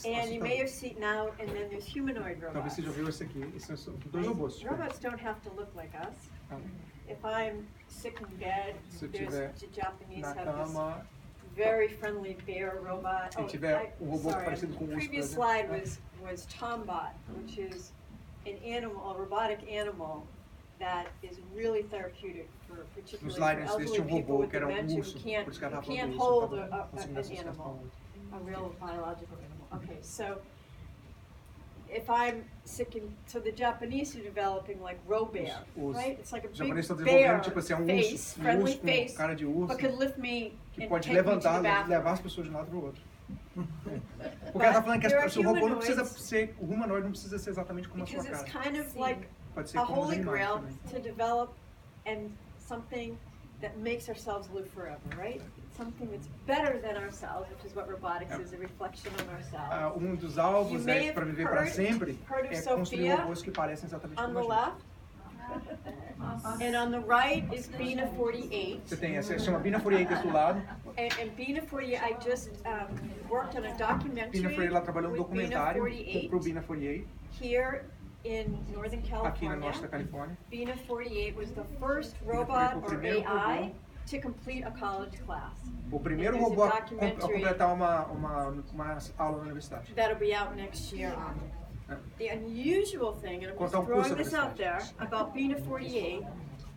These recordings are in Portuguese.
And you may have seen now, and then there's humanoid robots. Talvez você já viu esse aqui. Esses são dois robôs. Robots don't have to look like us. If I'm sick in bed, there's the Japanese have this very friendly bear robot. Se tiver robô parecido com previous slide was Tombot, which is an animal, a robotic animal that is really therapeutic for particularly for elderly people with dementia who can't hold an animal, a real biological animal. Okay, so if I'm sick, so the Japanese are developing like Robear, right? It's like a big bear face, friendly face, but could lift me que and pode take me to the levantar, bathroom. levar as pessoas de um lado para o outro. Porque ela tá falando que o robô não precisa ser, o humanoide não precisa ser exatamente como a sua cara. Because it's kind of like Pode ser a como os holy animais grail também. to develop and something that makes ourselves live forever, right? Something that's better than ourselves, which is what robotics is, a reflection on ourselves. Dos alvos para viver para sempre é construir robôs que parecem exatamente on como the a gente. left, and on the right is Bina 48. Você tem essa, chama Bina 48 do lado. And Bina 48, I just worked on a documentary. Bina 48, ela trabalhou with documentário Bina pro Bina 48. Here in Northern California. Aqui na nossa Califórnia. Bina 48 was the first robot or AI to complete a college class. O primeiro robô a completar uma aula na universidade. That'll be out next year. The unusual thing, and I'm just throwing this out there, about Bina 48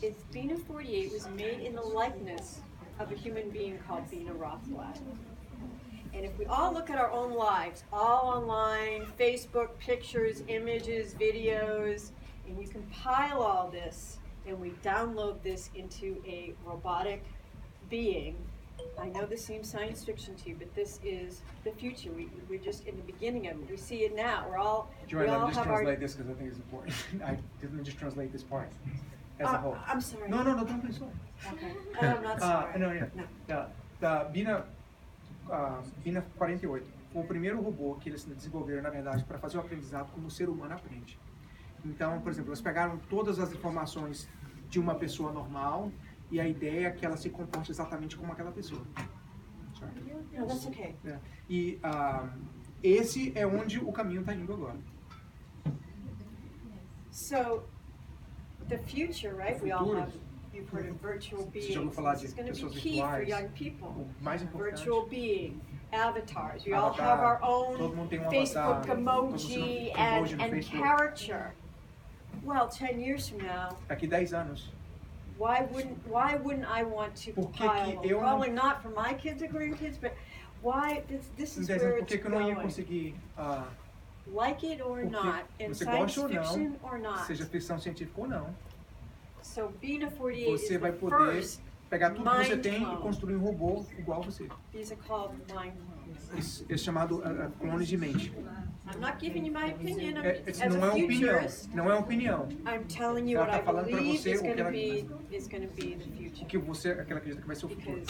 is Bina 48 was made in the likeness of a human being called Bina Rothblatt. And if we all look at our own lives, all online, Facebook, pictures, images, videos, and you compile all this, and we download this into a robotic being, I know this seems science fiction to you, but this is the future. We're just in the beginning of it. We see it now. Joanne, let me just translate this because I think it's important. Let me just translate this part as a whole. I'm sorry. No, don't be sorry. Okay. I'm not sorry. Da Bina 48 foi o primeiro robô que eles desenvolveram, na verdade, para fazer o aprendizado como o ser humano aprende. Então, por exemplo, eles pegaram todas as informações de uma pessoa normal e a ideia é que ela se comporte exatamente como aquela pessoa. No, that's okay. E esse é onde o caminho está indo agora. So, the future, right? We all have, you've heard of virtual beings. This is going to be key for young people. Virtual being, avatars. We all have our own Facebook emoji and character. Well, 10 years from now, daqui 10 anos. Why wouldn't I want to compile? Probably not for my kids or grandkids, but why? This is where it's going. Like it or not, in science fiction or not. Seja ficção científica ou não. So Bina 48 você vai poder pegar tudo que você tem e construir um robô igual a você. These are called mind clones. Esse é chamado clones de mente. I'm not giving you my opinion. Não é opinião. Não é opinião. I'm telling you what I believe is going to be the future. O que você acredita que vai ser o futuro.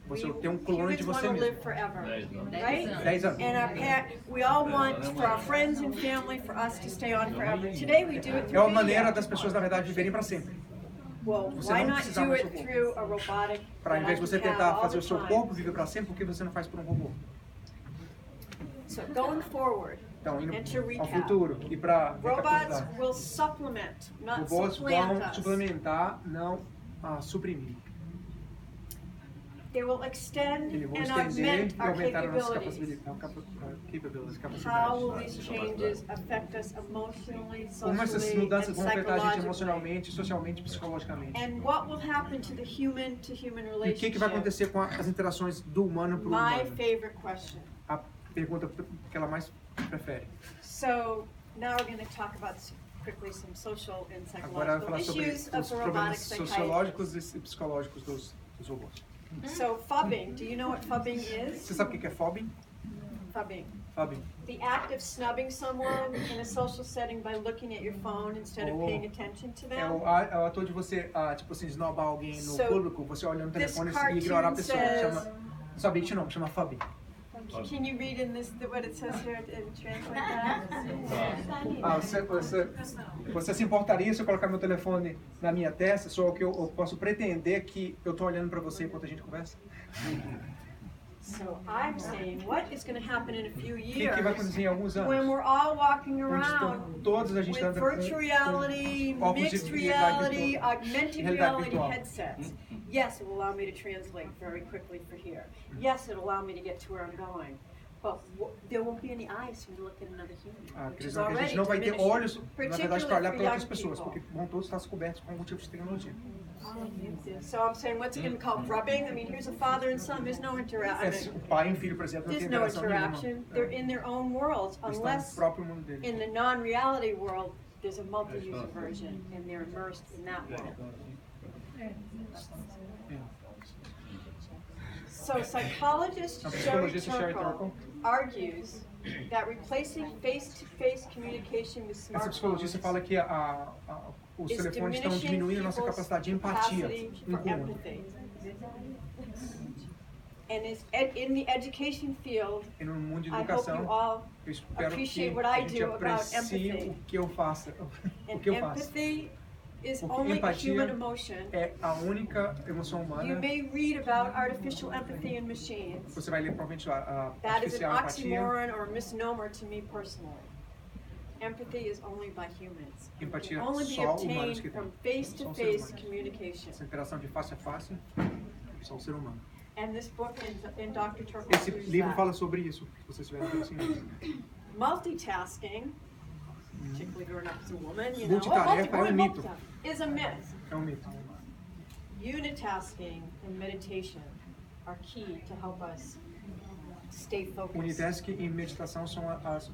Você tem um clone de você mesmo. Live forever, right? 10 anos. And we all want for our friends and family for us to stay on forever. Today we do it through É uma maneira das pessoas na verdade viverem para sempre. Well, why not do it through a robotic? Para em vez de você tentar fazer o seu corpo viver para sempre, por que você não faz por um robô? So going forward, então, indo and to recap, ao futuro e para robots will supplement, not robôs supplant vão us. Suplementar, não suprimir. They will extend and augment our capabilities. How will these changes affect us emotionally, Como essas socially, mudanças and vão afetar a gente psychologically? emocionalmente, socialmente, psicologicamente? And what will happen to the human-to-human E o relationship? que vai acontecer com as interações do humano para o My humano? favorite question. A pergunta que ela mais prefere. So now we're going to talk about quickly some social and Agora vai psychological falar sobre issues of os the problemas robotic psychiatry. sociológicos e psicológicos dos robôs. So phubbing, do you know what phubbing is? Você sabe o que é phubbing? Phubbing. Phubbing. The act of snubbing someone in a social setting by looking at your phone instead of paying attention to them. É o ato de você, tipo assim, esnobar alguém no público, você olha no telefone e ignorar a pessoa. Chama, não sabe isso não, chama phubbing. Can you read in this what it says here and translate that? Você se importaria se eu colocar meu telefone na minha testa, só que eu posso pretender que eu estou olhando para você enquanto a gente conversa? So I'm saying, what is going to happen in a few O years que vai acontecer em alguns when anos? we're all walking Onde around estão todos a gente with anda virtual reality, óculos mixed de realidade reality, virtual. augmented Realidade reality virtual. headsets? Yes, it will allow me to translate very quickly for here. Yes, it will allow me to get to where I'm going. But there won't be any eyes for me to look at another human, which is A already gente não vai ter diminishing, olhos, na verdade, para olhar particularly para outras for young pessoas, people. porque vão todos estar cobertos com algum tipo de tecnologia. So I'm saying, what's it going to be called? Rubbing? I mean, here's a father and son. There's no interaction. O pai e o filho, por exemplo, não tem There's no interação nenhuma. interaction. They're in their own worlds, Eles estão no unless próprio mundo deles. in the non-reality world, there's a multi-user version, and they're immersed in that world. So psychologist Sherry Turkle argues that replacing face-to-face communication with Essa psicologista smartphones fala que os is telefones estão diminishing diminuindo a nossa people's capacidade de empatia capacity um for com o outro. empathy. And is in the education field, E no mundo de I hope educação, you all eu espero appreciate que what I a gente do about aprecie empathy. o que eu faço. and O que eu faço. empathy is Porque only a empatia human emotion. É a única emoção You humana. may read about artificial empathy in machines. Você vai ler provavelmente a That is an artificial empatia. oxymoron or a misnomer to me personally. Empathy is only by humans. It Empatia can only be só humanos que obtained têm. from Só os seres face-to-face humanos. communication. Essa interação de face a face, só o ser humano. And this book in Dr. Turkle Esse proves livro that. fala sobre isso, se vocês tiverem conhecimento. Multitasking, particularly growing up as a woman, you know, Multitarefa é um mito. is a myth. É um mito. Unitasking and meditation are key to help us stay focused. Unitask e meditação são as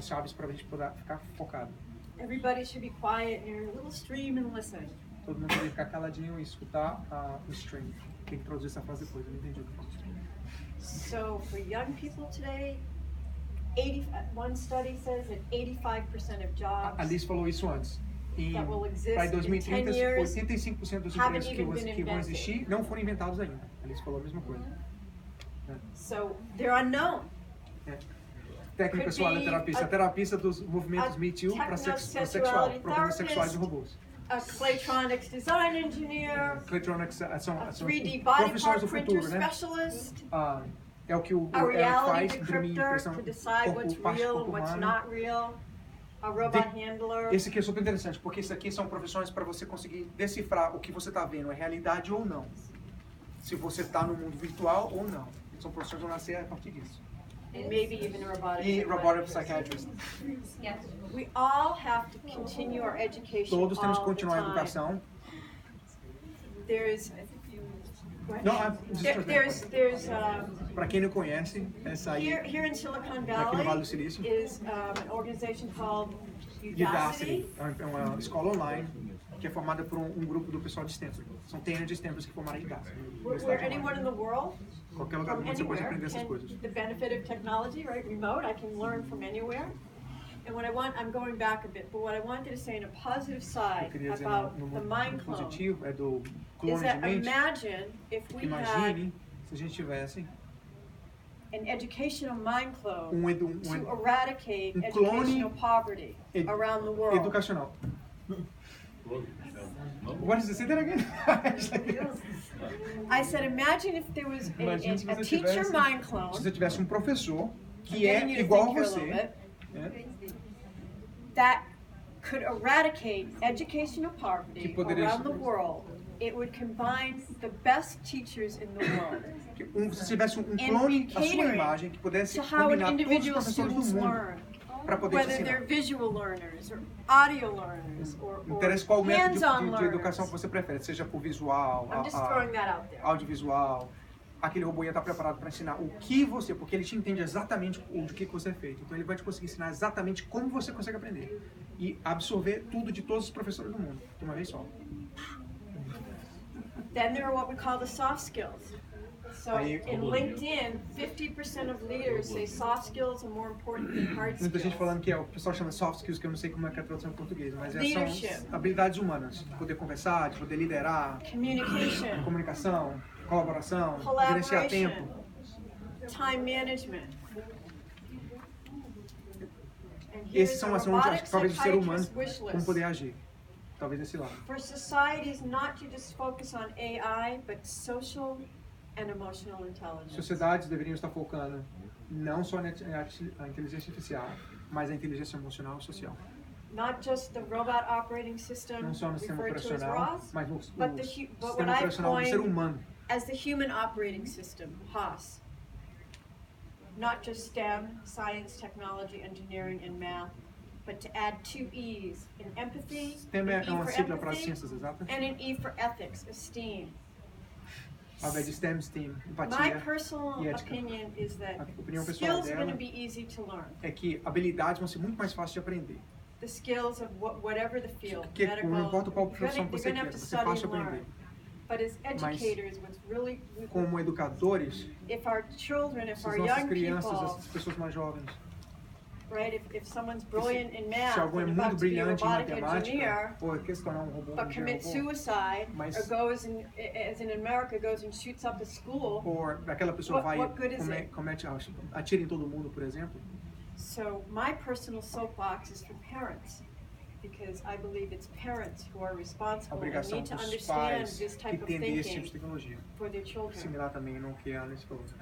chaves para a gente poder ficar focado. Everybody should be quiet near a little stream and listen. Todo mundo tem que ficar caladinho e escutar o stream. Tem que traduzir essa frase depois, eu não entendi o que é. So for young people today, one study says that 85% of jobs A Liz falou isso antes. that will exist Para in 2030, 10 years 85% dos haven't empregos even been que vão invented. existir não foram inventados ainda. A Liz falou a mesma coisa. So they're unknown. Técnica pessoal é terapista. A terapista dos movimentos Me Too para sexual, problemas sexuais de robôs. A Claytronics design engineer, Claytronics são 3D body profissões part do printer futuro, né? specialist, É o que o a Eric reality faz, imprimir decryptor impressão to decide what's parte real corpo and what's humano. not real, a robot handler. Esse aqui é super interessante, porque isso aqui são profissões para você conseguir decifrar o que você está vendo, é realidade ou não. Se você está no mundo virtual ou não. São profissões que vão nascer a partir disso. And maybe even robotic E robotic psychiatrist. We all have to continue our education Todos temos que all the continuar a time. educação. There's Para quem não conhece, essa aí here in Silicon aqui no Vale Valley do Silício, is an organization called Udacity, Udacity. é uma escola online que é formada por um grupo do pessoal de Stanford. São teners de Stanford que formaram a Udacity. Where anyone in the world, Qualquer lugar do from mundo você pode anywhere, aprender essas can, coisas. the benefit of technology, right? Remote, I can learn from anywhere. And what I want, I'm going back a bit, but what I wanted to say in a positive Eu side queria dizer about no the mind clone positivo, é do is clone de that mente. imagine if we had Imagine se a gente tivesse an educational mind clone to um eradicate clone educational poverty around the world. educacional. What is it? Say that again. I said, imagine if there was Imagina se a você teacher tivesse, mind se clone, você tivesse um professor que getting é you to igual a think here a little você, bit, né? that could eradicate educational poverty Que poderia- around the world. It would combine the best teachers in the world Se tivesse um clone à sua catering imagem que pudesse to how combinar todos os individual professores do students mundo learn, para poder te whether they're ensinar. visual learners or audio learners or Interessa qual método hands-on de educação que learners. você prefere, seja por visual, I'm just throwing that out there. audiovisual. Aquele robô ia estar preparado para ensinar o que você, porque ele te entende exatamente do que você é feito. Então ele vai te conseguir ensinar exatamente como você consegue aprender e absorver tudo de todos os professores do mundo de uma vez só. Then there are what we call the soft skills. So in LinkedIn, 50% of leaders say soft skills are more important than hard Muita gente skills. falando que o pessoal chama soft skills, que eu não sei como é que é a tradução em português, mas Leadership. são habilidades humanas, de poder conversar, de poder liderar, Communication, comunicação, colaboração, gerenciar collaboration, tempo. time management. And Esses here's são a as onde robotic talvez o ser humano psychiatrist wish como poder list. agir. Talvez esse lado. For societies not to just focus on AI, but social and emotional intelligence. Sociedades deveriam estar focando não só na inteligência artificial, mas a inteligência emocional e social. Not just the robot operating system Não só no sistema referred to as operacional, ROS, mas no but what sistema I operacional do ser coined humano. as the human operating system, HOS. Not just STEM, science, technology, engineering, and math, but to add 2 E's in empathy, STEM é uma sigla para ciências exatas. and an E for ethics, esteem. Ao invés de STEM, STEAM, My empatia personal e ética. opinion is that A opinião pessoal skills are going dela to be easy to learn. é que habilidades vão ser muito mais fáceis de aprender. The skills of whatever the field, Que medical, não importa qual you're profissão gonna você have quer, to vai ser study fácil and de aprender. learn. But as educators, what's really, Como educadores, if our children, if se our as nossas young crianças, people, as pessoas mais jovens, right, if someone's brilliant in se math algum é and muito about to be a brilhante em robotic engineer, matemática, ou quer se tornar um robô, but commits suicide, Mas- or goes and, as in America, goes and shoots up a school, ou aquela pessoa vai What good is it? comete atira em todo mundo, por exemplo. So my personal soapbox is for parents, because I believe it's parents who are A responsible and obrigação need to dos understand pais this que type of entendem esse tipo thinking de tecnologia. for their children. Similar também no que a Alice falou.